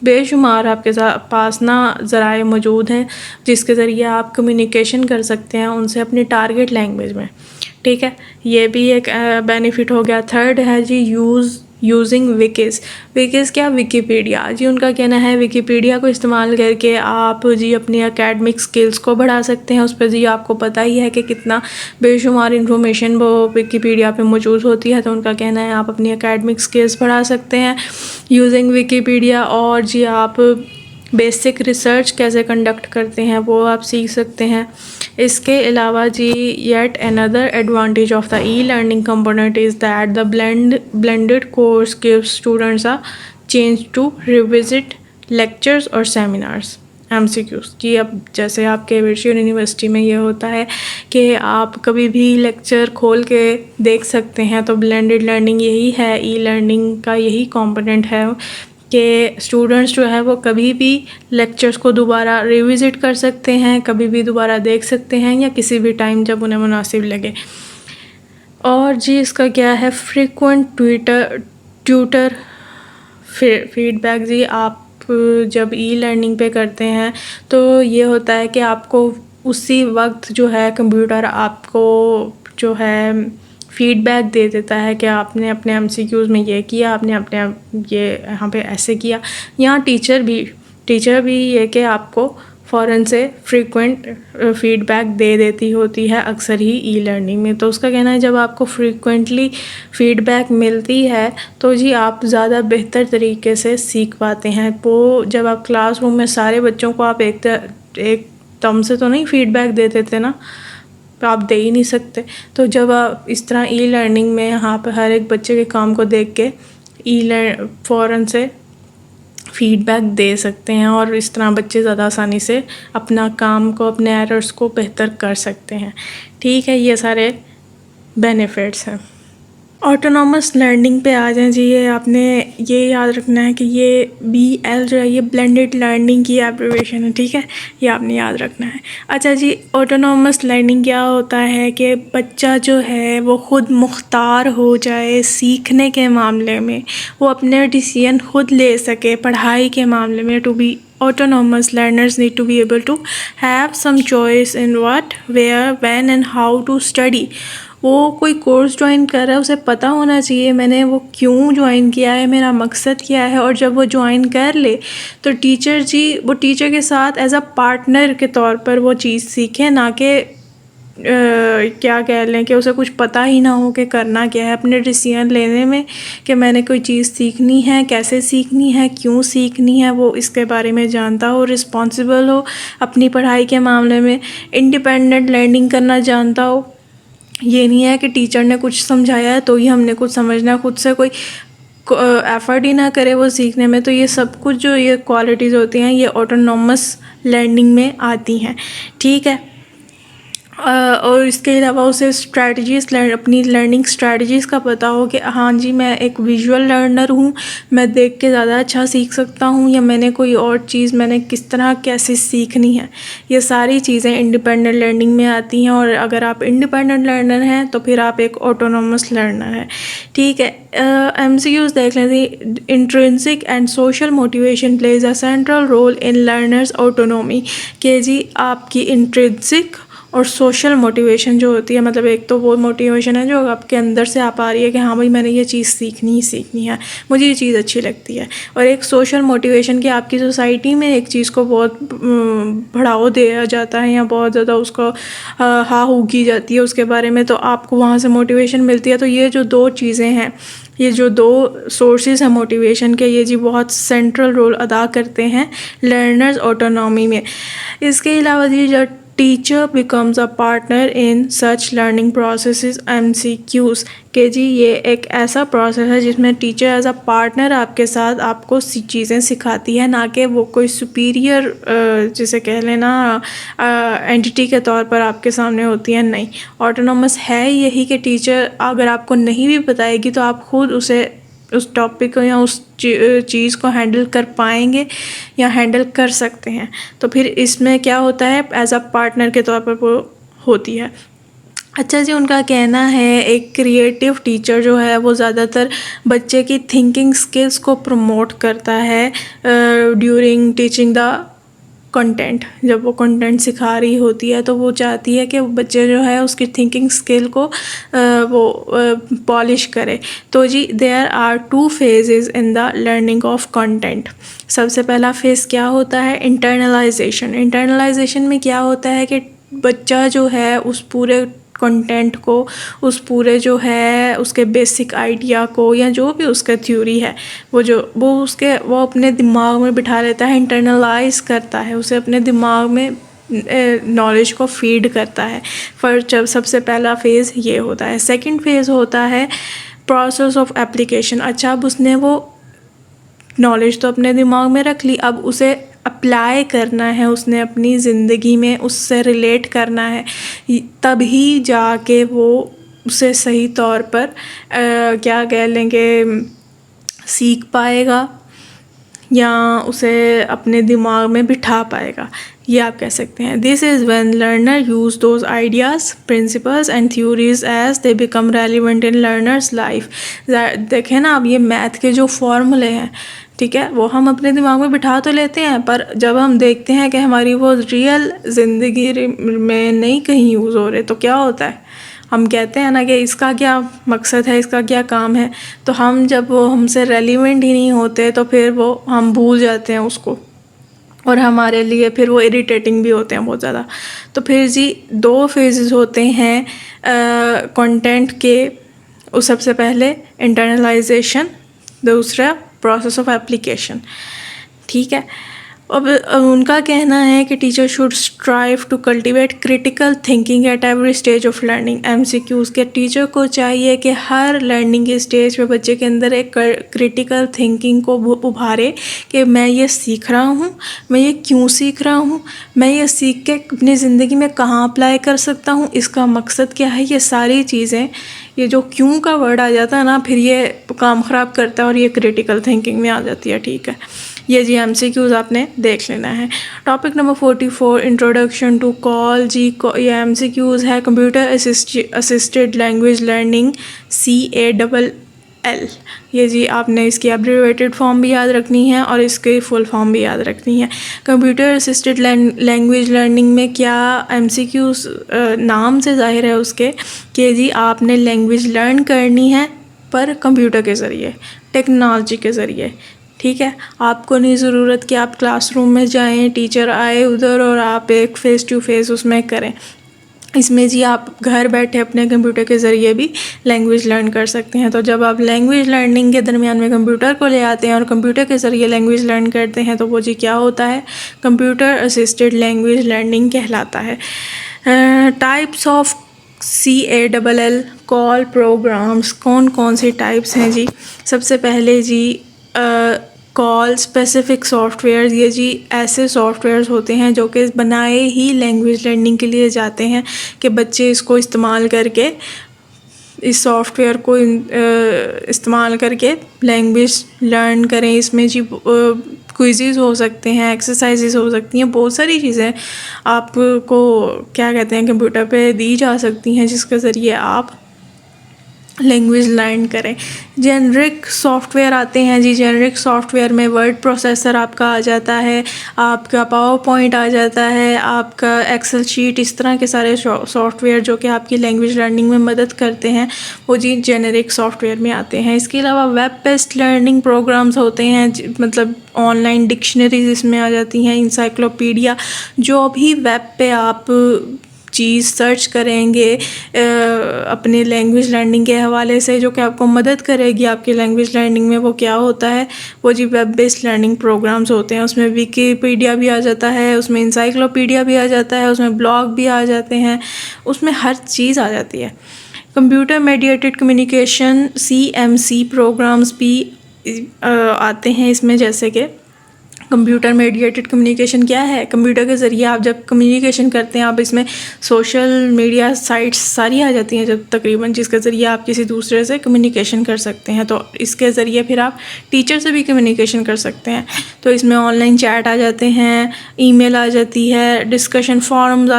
[SPEAKER 1] बेशुमार आपके पास ना ज़राए मौजूद हैं जिसके ज़रिए आप कम्युनिकेशन कर सकते हैं उनसे अपनी टारगेट लैंग्वेज में। ठीक है, ये भी एक बेनिफिट हो गया। थर्ड है जी यूजिंग विकिज़। विकिज़ क्या? विकीपीडिया। जी उनका कहना है विकीपीडिया को इस्तेमाल करके आप जी अपनी एकेडमिक स्किल्स को बढ़ा सकते हैं। उस पर जी आपको पता ही है कि कितना बेशुमार इंफॉर्मेशन वो विकीपीडिया पे मौजूद होती है। तो उनका कहना है आप अपनी एकेडमिक स्किल्स बढ़ा सकते हैं यूजिंग विकीपीडिया। और जी आप बेसिक रिसर्च कैसे कंडक्ट करते हैं वो आप सीख सकते हैं। इसके अलावा जी yet another advantage of the e learning component is that the blended course gives students a chance to revisit lectures और सेमिनार्स MCQs। जी अब जैसे आपके वर्चुअल यूनिवर्सिटी में ये होता है कि आप कभी भी लेक्चर खोल के देख सकते हैं, तो ब्लेंडेड लर्निंग यही है, ई लर्निंग का यही कंपोनेंट है कि स्टूडेंट्स जो है वो कभी भी लेक्चर्स को दोबारा रिविज़िट कर सकते हैं, कभी भी दोबारा देख सकते हैं या किसी भी टाइम जब उन्हें मुनासिब लगे। और जी इसका क्या है? Frequent tutor feedback. जी आप जब ई लर्निंग पे करते हैं तो ये होता है कि आपको उसी वक्त जो है कंप्यूटर आपको जो है फीडबैक दे देता है कि आपने अपने MCQs में ये किया, आपने अपने ये यहाँ पे ऐसे किया। यहाँ टीचर भी ये कि आपको फ़ौरन से फ्रीक्वेंट फीडबैक दे देती होती है अक्सर ही ई लर्निंग में। तो उसका कहना है जब आपको फ्रीक्वेंटली फ़ीडबैक मिलती है तो जी आप ज़्यादा बेहतर तरीके से सीख पाते हैं। वो जब आप क्लासरूम में सारे बच्चों को आप एक दम से तो नहीं फ़ीडबैक देते थे ना, आप दे ही नहीं सकते। तो जब आप इस तरह ई लर्निंग में यहाँ पर हर एक बच्चे के काम को देख के फ़ौरन से फ़ीडबैक दे सकते हैं और इस तरह बच्चे ज़्यादा आसानी से अपना काम को, अपने एरर्स को बेहतर कर सकते हैं। ठीक है, ये सारे बेनिफिट्स हैं। ऑटोनॉमस लर्निंग पे आ जाएं जी। ये आपने ये याद रखना है कि ये BL जो है ये ब्लेंडेड लर्निंग की एब्रिविएशन है। ठीक है, ये आपने याद रखना है। अच्छा जी, ऑटोनॉमस लर्निंग क्या होता है कि बच्चा जो है वो ख़ुद मुख्तार हो जाए सीखने के मामले में, वो अपने डिसीजन खुद ले सके पढ़ाई के मामले में। To be autonomous learners need to be able to have some choice in what, where, when and how to study। वो कोई कोर्स ज्वाइन कर रहा है उसे पता होना चाहिए मैंने वो क्यों ज्वाइन किया है, मेरा मकसद क्या है। और जब वो ज्वाइन कर ले तो टीचर जी वो टीचर के साथ एज अ पार्टनर के तौर पर वो चीज़ सीखें, ना कि क्या कह लें कि उसे कुछ पता ही ना हो कि करना क्या है। अपने डिसीजन लेने में कि मैंने कोई चीज़ सीखनी है, कैसे सीखनी है, क्यों सीखनी है, वो इसके बारे में जानता हो, रिस्पॉन्सिबल हो अपनी पढ़ाई के मामले में, इंडिपेंडेंट लर्निंग करना जानता हो। ये नहीं है कि टीचर ने कुछ समझाया है तो ही हमने कुछ समझना, खुद से कोई एफर्ट ही ना करे वो सीखने में। तो ये सब कुछ जो ये क्वालिटीज़ होती हैं ये ऑटोनॉमस लर्निंग में आती हैं। ठीक है, और इसके अलावा उसे स्ट्रैटेजीज़ अपनी लर्निंग स्ट्रैटेजीज़ का पता हो कि हाँ जी मैं एक विजुअल लर्नर हूँ, मैं देख के ज़्यादा अच्छा सीख सकता हूँ, या मैंने कोई और चीज़ मैंने किस तरह कैसे सीखनी है। ये सारी चीज़ें इंडिपेंडेंट लर्निंग में आती हैं। और अगर आप इंडिपेंडेंट लर्नर हैं तो फिर आप एक ऑटोनॉमस लर्नर हैं। ठीक है, MCQs देख लें जी। Intrinsic and social motivation plays a central role in learners autonomy. कि जी आपकी इंट्रिंसिक और सोशल मोटिवेशन जो होती है, मतलब एक तो वो मोटिवेशन है जो आपके अंदर से आप आ रही है कि हाँ भाई मैंने ये चीज़ सीखनी ही सीखनी है, मुझे ये चीज़ अच्छी लगती है। और एक सोशल मोटिवेशन कि आपकी सोसाइटी में एक चीज़ को बहुत बढ़ावा दिया जाता है या बहुत ज़्यादा उसको हाँ हू की जाती है उसके बारे में, तो आपको वहाँ से मोटिवेशन मिलती है। तो ये जो दो चीज़ें हैं, ये जो दो सोर्सेज हैं मोटिवेशन के, ये जी बहुत सेंट्रल रोल अदा करते हैं लर्नर्स ऑटोनॉमी में। इसके अलावा जी जो teacher becomes a partner in such learning processes MCQs कि जी ये एक ऐसा प्रोसेस है जिसमें टीचर एज अ पार्टनर आपके साथ आपको चीज़ें सिखाती है, ना कि वो कोई सुपीरियर जिसे कह लेना एंटिटी के तौर पर आपके सामने होती है। नहीं, ऑटोनॉमस है यही कि टीचर अगर आपको नहीं भी बताएगी तो आप खुद उस टॉपिक को या उस चीज़ को हैंडल कर पाएंगे या हैंडल कर सकते हैं। तो फिर इसमें क्या होता है, एज अ पार्टनर के तौर पर वो होती है। अच्छा जी, उनका कहना है एक क्रिएटिव टीचर जो है वो ज़्यादातर बच्चे की थिंकिंग स्किल्स को प्रमोट करता है ड्यूरिंग टीचिंग द कंटेंट। जब वो कंटेंट सिखा रही होती है तो वो चाहती है कि बच्चे जो है उसकी थिंकिंग स्किल को वो पॉलिश करे। तो जी there are 2 phases in the learning of content. सबसे पहला फेज़ क्या होता है, इंटरनलाइजेशन। इंटरनलाइजेशन में क्या होता है कि बच्चा जो है उस पूरे कंटेंट को, उस पूरे जो है उसके बेसिक आइडिया को या जो भी उसका थ्योरी है वो अपने दिमाग में बिठा लेता है, इंटरनलाइज करता है, उसे अपने दिमाग में नॉलेज को फीड करता है। जब सबसे पहला फेज़ ये होता है। सेकंड फेज़ होता है प्रोसेस ऑफ एप्लीकेशन। अच्छा, अब उसने वो नॉलेज तो अपने दिमाग में रख ली, अब उसे अप्लाई करना है, उसने अपनी ज़िंदगी में उससे रिलेट करना है, तभी जाके वो उसे सही तौर पर क्या कह लेंगे सीख पाएगा या उसे अपने दिमाग में बिठा पाएगा, ये आप कह सकते हैं। This is when learner use those ideas, principles and theories as they become relevant in learners life. देखें ना, अब ये मैथ के जो फॉर्मूले हैं, ठीक है, वो हम अपने दिमाग में बिठा तो लेते हैं, पर जब हम देखते हैं कि हमारी वो रियल ज़िंदगी में नहीं कहीं यूज़ हो रहे तो क्या होता है, हम कहते हैं ना कि इसका क्या मकसद है, इसका क्या काम है। तो हम जब वो हमसे रेलिवेंट ही नहीं होते तो फिर वो हम भूल जाते हैं उसको, और हमारे लिए फिर वो इरिटेटिंग भी होते हैं बहुत ज़्यादा। तो फिर जी 2 फेजेस होते हैं कंटेंट के। उस सबसे पहले इंटरनलाइजेशन, दूसरा प्रोसेस ऑफ एप्लीकेशन, ठीक है। अब उनका कहना है कि teacher should strive to cultivate critical thinking at every stage of learning MCQs के टीचर को चाहिए कि हर लर्निंग के स्टेज पे बच्चे के अंदर एक क्रिटिकल थिंकिंग को उभारे कि मैं ये सीख रहा हूँ, मैं ये क्यों सीख रहा हूँ, मैं ये सीख के अपनी ज़िंदगी में कहाँ अप्लाई कर सकता हूँ, इसका मकसद क्या है। ये सारी चीज़ें, ये जो क्यों का वर्ड आ जाता है ना, फिर ये काम ख़राब करता है और ये क्रिटिकल थिंकिंग में आ जाती है, ठीक है। ये जी MCQs आपने देख लेना है। Topic number 44 introduction to CALL. जी ये MCQs है computer assisted language learning CALL। ये जी आपने इसकी एब्रिवेटेड फॉर्म भी याद रखनी है और इसकी फुल फॉर्म भी याद रखनी है। कंप्यूटर असिस्टेड लैंग्वेज लर्निंग में क्या MCQs नाम से जाहिर है उसके कि जी आपने लैंग्वेज लर्न करनी है पर कंप्यूटर के ज़रिए, टेक्नोलॉजी के ज़रिए, ठीक है। आपको नहीं ज़रूरत कि आप क्लासरूम में जाएं, टीचर आए उधर और आप एक फ़ेस टू फेस उसमें करें। इसमें जी आप घर बैठे अपने कंप्यूटर के ज़रिए भी लैंग्वेज लर्न कर सकते हैं। तो जब आप लैंग्वेज लर्निंग के दरमियान में कंप्यूटर को ले आते हैं और कंप्यूटर के ज़रिए लैंग्वेज लर्न करते हैं तो वो जी क्या होता है, कंप्यूटर असिस्टेड लैंग्वेज लर्निंग कहलाता है। Types of CALL CALL programs, कौन कौन सी टाइप्स हैं जी। सबसे पहले जी कॉल स्पेसिफिक सॉफ्टवेयर। ये जी ऐसे सॉफ्टवेयर्स होते हैं जो कि बनाए ही लैंग्वेज लर्निंग के लिए जाते हैं कि बच्चे इसको इस्तेमाल करके, इस सॉफ्टवेयर को इस्तेमाल करके लैंग्वेज लर्न करें। इसमें जी क्विज़ेस हो सकते हैं, एक्सरसाइजेस हो सकती हैं, बहुत सारी चीज़ें आपको क्या कहते हैं कंप्यूटर पे दी जा सकती हैं जिसके ज़रिए आप लैंग्वेज लर्न करें। जेनरिक सॉफ्टवेयर आते हैं जी। जेनरिक सॉफ्टवेयर में वर्ड प्रोसेसर आपका आ जाता है, आपका पावर पॉइंट आ जाता है, आपका एक्सेल शीट, इस तरह के सारे सॉफ्टवेयर जो कि आपकी लैंग्वेज लर्निंग में मदद करते हैं वो जी जेनरिक सॉफ्टवेयर में आते हैं। इसके अलावा वेब बेस्ड लर्निंग प्रोग्राम्स होते हैं, मतलब ऑनलाइन डिक्शनरीज इसमें आ जाती हैं, इंसाइक्लोपीडिया, जो भी वेब पे आप चीज़ सर्च करेंगे अपने लैंग्वेज लर्निंग के हवाले से, जो कि आपको मदद करेगी आपकी लैंग्वेज लर्निंग में। वो क्या होता है, वो जी वेब बेस्ड लर्निंग प्रोग्राम्स होते हैं। उसमें विकीपीडिया भी आ जाता है, उसमें इंसाइक्लोपीडिया भी आ जाता है, उसमें ब्लॉग भी आ जाते हैं, उसमें हर चीज़ आ जाती है। Computer mediated communication CMC programs भी आते हैं इसमें। जैसे कि कंप्यूटर मीडिएटेड कम्युनिकेशन क्या है, कंप्यूटर के ज़रिए आप जब कम्युनिकेशन करते हैं, आप इसमें सोशल मीडिया साइट्स सारी आ जाती हैं जब तकरीबन, जिसके ज़रिए आप किसी दूसरे से कम्युनिकेशन कर सकते हैं। तो इसके ज़रिए फिर आप टीचर से भी कम्युनिकेशन कर सकते हैं। तो इसमें ऑनलाइन चैट आ जाते हैं, ईमेल आ जाती है, डिस्कशन फॉरम्स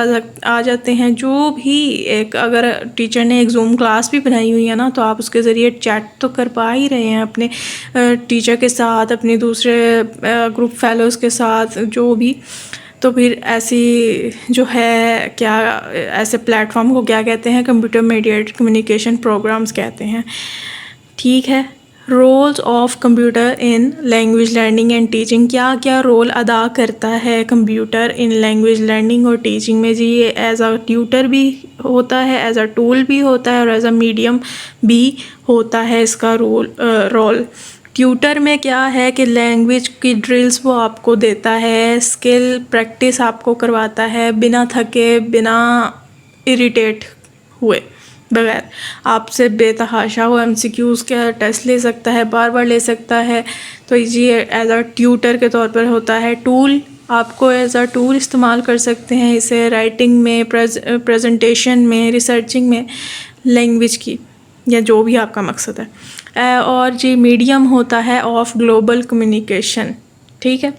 [SPEAKER 1] आ जाते हैं। जो भी एक अगर टीचर ने एक जूम क्लास भी बनाई हुई है ना, तो आप उसके ज़रिए चैट तो कर पा ही रहे हैं अपने टीचर के साथ, अपने दूसरे ग्रुप फेलोज़ के साथ, जो भी। तो फिर ऐसी जो है क्या, ऐसे प्लेटफॉर्म को क्या कहते हैं, कंप्यूटर मीडिएटेड कम्युनिकेशन प्रोग्राम्स कहते हैं। ठीक है, roles of computer in language learning and teaching, क्या क्या रोल अदा करता है कंप्यूटर इन लैंग्वेज लर्निंग और टीचिंग में जी। ये एज अ ट्यूटर भी होता है, एज अ टूल भी होता है, और एज अ मीडियम भी होता है इसका रोल। ट्यूटर में क्या है कि लैंग्वेज की ड्रिल्स वो आपको देता है, स्किल प्रैक्टिस आपको करवाता है, बिना थके, बिना इरिटेट हुए, बगैर आपसे बेतहाशा वो MCQs का टेस्ट ले सकता है, बार बार ले सकता है। तो ये एज अ ट्यूटर के तौर पर होता है। टूल, आपको एज अ टूल इस्तेमाल कर सकते हैं इसे राइटिंग में, प्रेजेंटेशन में, रिसर्चिंग में, लैंग्वेज की, या जो भी आपका मकसद है। और जी मीडियम होता है ऑफ ग्लोबल कम्युनिकेशन। ठीक है,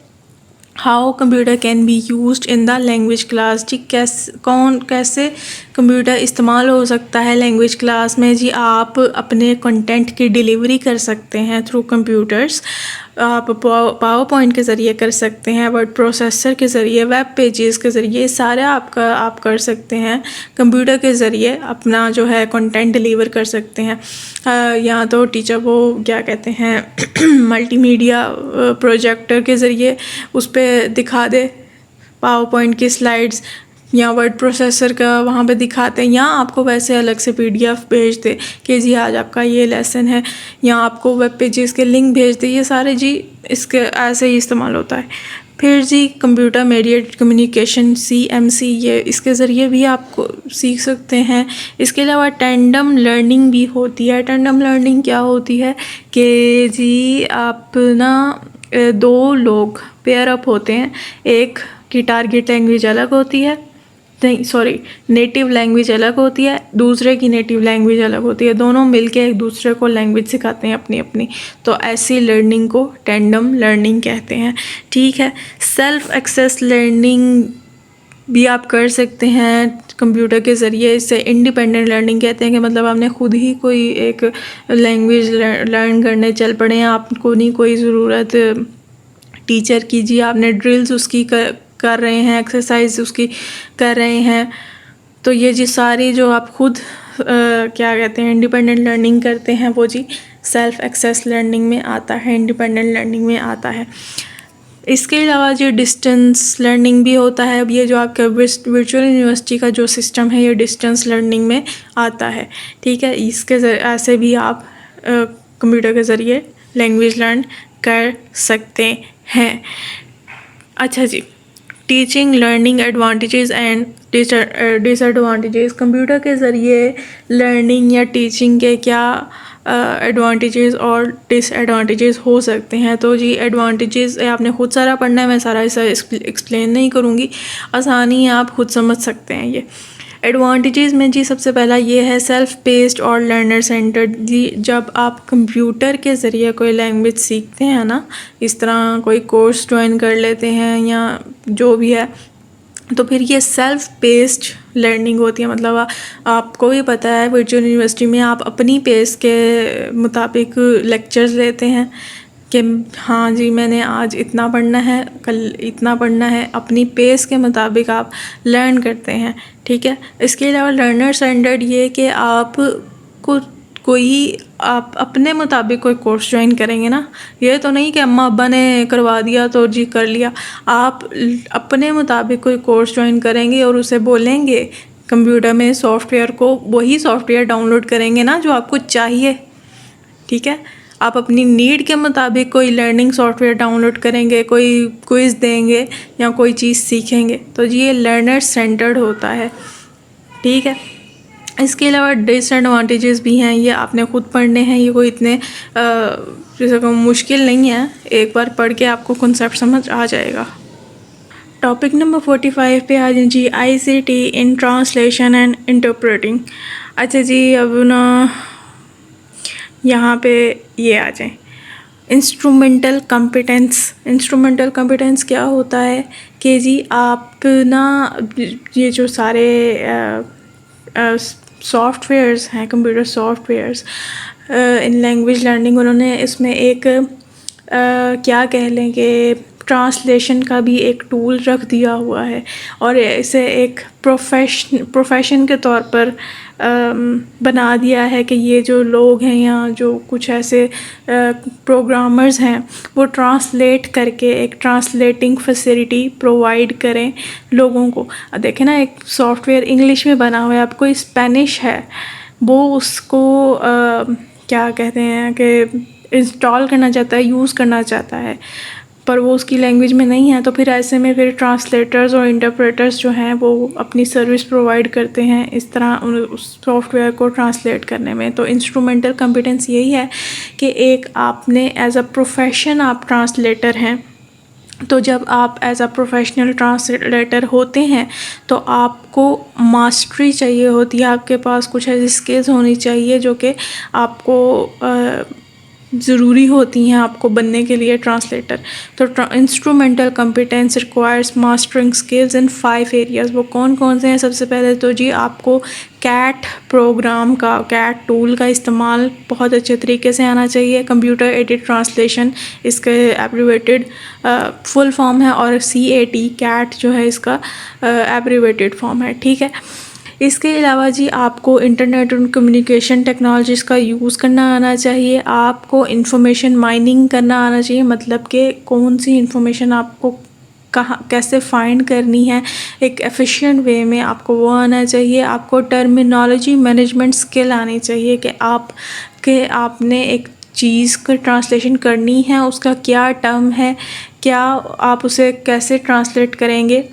[SPEAKER 1] how computer can be used in the language class जी। कैसे कंप्यूटर इस्तेमाल हो सकता है लैंग्वेज क्लास में जी। आप अपने कंटेंट की डिलीवरी कर सकते हैं थ्रू कंप्यूटर्स। आप पावर पॉइंट के ज़रिए कर सकते हैं, वर्ड प्रोसेसर के ज़रिए, वेब पेजेस के ज़रिए, सारे आप कर सकते हैं कंप्यूटर के ज़रिए। अपना जो है कंटेंट डिलीवर कर सकते हैं। या तो टीचर वो क्या कहते हैं मल्टीमीडिया प्रोजेक्टर के ज़रिए उस पर दिखा दे पावर पॉइंट की स्लाइड्स, या वर्ड प्रोसेसर का वहाँ पे दिखाते हैं, या आपको वैसे अलग से PDF भेज दे कि जी आज आपका ये लेसन है, या आपको वेब पेजेस के लिंक भेज दे। ये सारे जी इसके ऐसे ही इस्तेमाल होता है। फिर जी कंप्यूटर मीडिएटेड कम्युनिकेशन CMC, ये इसके ज़रिए भी आपको सीख सकते हैं। इसके अलावा टैंडम लर्निंग भी होती है। टैंडम लर्निंग क्या होती है कि जी आप ना दो लोग पेयर अप होते हैं, एक की टारगेट लैंग्वेज अलग होती है, नहीं सॉरी नेटिव लैंग्वेज अलग होती है, दूसरे की नेटिव लैंग्वेज अलग होती है, दोनों मिलके एक दूसरे को लैंग्वेज सिखाते हैं अपनी अपनी। तो ऐसी लर्निंग को टैंडम लर्निंग कहते हैं। ठीक है, सेल्फ एक्सेस लर्निंग भी आप कर सकते हैं कंप्यूटर के ज़रिए। इसे इंडिपेंडेंट लर्निंग कहते हैं कि मतलब आपने खुद ही कोई एक लैंग्वेज लर्न करने चल पड़े हैं, आपको नहीं कोई ज़रूरत टीचर की जी। आपने ड्रिल्स उसकी कर रहे हैं, एक्सरसाइज उसकी कर रहे हैं। तो ये जी सारी जो आप खुद क्या कहते हैं इंडिपेंडेंट लर्निंग करते हैं, वो जी सेल्फ एक्सेस लर्निंग में आता है, इंडिपेंडेंट लर्निंग में आता है। इसके अलावा जो डिस्टेंस लर्निंग भी होता है। अब ये जो आपका वर्चुअल यूनिवर्सिटी का जो सिस्टम है, ये डिस्टेंस लर्निंग में आता है। ठीक है, इसके ऐसे भी आप कंप्यूटर के ज़रिए लैंग्वेज लर्न कर सकते हैं। अच्छा जी, teaching learning advantages and disadvantages. Computer के ज़रिए लर्निंग या टीचिंग के क्या एडवांटेजेस और डिसएडवांटेजेस हो सकते हैं। तो जी एडवांटेजेस आपने खुद सारा पढ़ना है, मैं सारा इसे एक्सप्लेन नहीं करूँगी, आसानी है, आप खुद समझ सकते हैं। ये एडवांटेजेस में जी सबसे पहला ये है सेल्फ पेस्ड और लर्नर सेंटर्ड जी। जब आप कंप्यूटर के ज़रिए कोई लैंग्वेज सीखते हैं ना, इस तरह कोई कोर्स ज्वाइन कर लेते हैं या जो भी है, तो फिर ये सेल्फ पेस्ड लर्निंग होती है। मतलब आपको भी पता है वर्चुअल यूनिवर्सिटी में आप अपनी पेस के मुताबिक लेक्चर्स लेते हैं कि हाँ जी मैंने आज इतना पढ़ना है, कल इतना पढ़ना है, अपनी पेस के मुताबिक आप लर्न करते हैं। ठीक है, इसके अलावा लर्नर सेंटर्ड ये कि आप आप अपने मुताबिक कोई कोर्स ज्वाइन करेंगे ना, ये तो नहीं कि अम्मा अब्बा ने करवा दिया तो जी कर लिया। आप अपने मुताबिक कोई कोर्स ज्वाइन करेंगे और उसे बोलेंगे कंप्यूटर में सॉफ्टवेयर को वही सॉफ्टवेयर डाउनलोड करेंगे ना जो आपको चाहिए, ठीक है। आप अपनी नीड के मुताबिक कोई लर्निंग सॉफ्टवेयर डाउनलोड करेंगे, कोई क्विज़ देंगे या कोई चीज़ सीखेंगे, तो जी ये लर्नर सेंटर्ड होता है, ठीक है। इसके अलावा डिसएडवांटेजेस भी हैं, ये आपने खुद पढ़ने हैं, ये कोई इतने जैसे को मुश्किल नहीं है, एक बार पढ़ के आपको कॉन्सेप्ट समझ आ जाएगा। टॉपिक नंबर 45 पे आ जाए जी, ICT in translation and interpreting. अच्छा जी, अब ना यहाँ पे ये आ जाए इंस्ट्रूमेंटल कॉम्पिटेंस। इंस्ट्रूमेंटल कॉम्पिटेंस क्या होता है कि जी आप ना ये जो सारे सॉफ्टवेयर्स हैं, कंप्यूटर सॉफ्टवेयर्स इन लैंग्वेज लर्निंग, उन्होंने इसमें एक क्या कह लें कि ट्रांसलेशन का भी एक टूल रख दिया हुआ है और इसे एक प्रोफेशन के तौर पर बना दिया है कि ये जो लोग हैं या जो कुछ ऐसे प्रोग्रामर्स हैं वो ट्रांसलेट करके एक ट्रांसलेटिंग फैसिलिटी प्रोवाइड करें लोगों को। अब देखें ना, एक सॉफ्टवेयर इंग्लिश में बना हुआ है, अब कोई स्पेनिश है वो उसको क्या कहते हैं कि इंस्टॉल करना चाहता है, यूज़ करना चाहता है, पर वो उसकी लैंग्वेज में नहीं है, तो फिर ऐसे में फिर ट्रांसलेटर्स और इंटरप्रेटर्स जो हैं वो अपनी सर्विस प्रोवाइड करते हैं इस तरह उस सॉफ्टवेयर को ट्रांसलेट करने में। तो इंस्ट्रूमेंटल कॉम्पिटेंस यही है कि एक आपने एज अ प्रोफेशन आप ट्रांसलेटर हैं, तो जब आप एज अ प्रोफेशनल ट्रांसलेटर होते हैं तो आपको मास्टरी चाहिए होती है, आपके पास कुछ ऐसी स्किल्स होनी चाहिए जो कि आपको ज़रूरी होती हैं आपको बनने के लिए ट्रांसलेटर। तो instrumental competence requires mastering skills in 5 areas. वो कौन कौन से हैं? सबसे पहले तो जी आपको कैट प्रोग्राम का, कैट टूल का इस्तेमाल बहुत अच्छे तरीके से आना चाहिए। कंप्यूटर एडेड ट्रांसलेशन इसके एब्रीवेटेड फुल फॉर्म है और CAT कैट जो है इसका एब्रीवेटेड फॉर्म है, ठीक है। इसके अलावा जी आपको इंटरनेट और कम्युनिकेशन टेक्नोलॉजीज़ का यूज़ करना आना चाहिए। आपको इंफॉर्मेशन माइनिंग करना आना चाहिए, मतलब कि कौन सी इंफॉर्मेशन आपको कहाँ कैसे फाइंड करनी है एक एफिशिएंट वे में, आपको वो आना चाहिए। आपको टर्मिनोलॉजी मैनेजमेंट स्किल आनी चाहिए कि आपने एक चीज़ का ट्रांसलेशन करनी है, उसका क्या टर्म है, क्या आप उसे कैसे ट्रांसलेट करेंगे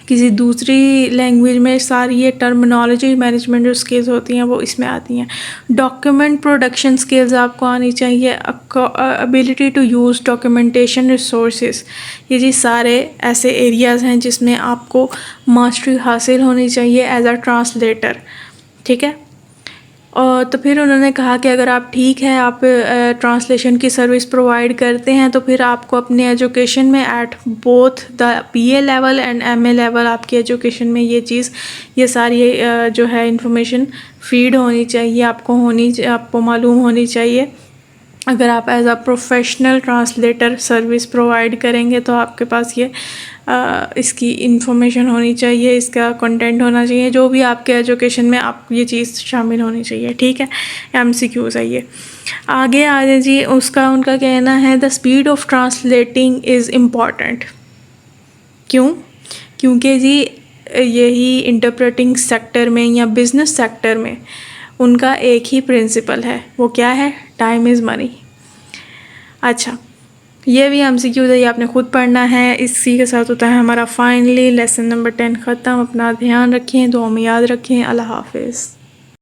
[SPEAKER 1] किसी दूसरी लैंग्वेज में। सारी ये टर्मिनोलॉजी मैनेजमेंट जो स्किल्स होती हैं वो इसमें आती हैं। डॉक्यूमेंट प्रोडक्शन स्किल्स आपको आनी चाहिए। Ability to use documentation resources, ये जी सारे ऐसे एरियाज़ हैं जिसमें आपको मास्टरी हासिल होनी चाहिए एज अ ट्रांसलेटर, ठीक है। और तो फिर उन्होंने कहा कि अगर आप ठीक है, आप ट्रांसलेशन की सर्विस प्रोवाइड करते हैं, तो फिर आपको अपने एजुकेशन में at both the BA level and MA level आपकी एजुकेशन में ये सारी जो है इंफॉर्मेशन फीड होनी चाहिए, आपको मालूम होनी चाहिए। अगर आप as a professional translator service provide करेंगे तो आपके पास ये इसकी इंफॉर्मेशन होनी चाहिए, इसका कंटेंट होना चाहिए, जो भी आपके एजुकेशन में आप ये चीज़ शामिल होनी चाहिए, ठीक है। MCQs है ये। आगे आ जाए जी, उनका कहना है the speed of translating is important. क्यों? क्योंकि जी यही इंटरप्रेटिंग सेक्टर में या बिज़नेस सेक्टर में उनका एक ही प्रिंसिपल है, वो क्या है? Time is money. अच्छा, ये भी MCQ है, ये आपने खुद पढ़ना है। इसी के साथ होता है हमारा फाइनली लेसन नंबर 10 ख़त्म। अपना ध्यान रखें, दुआ में याद रखें। अल्लाह हाफिज़।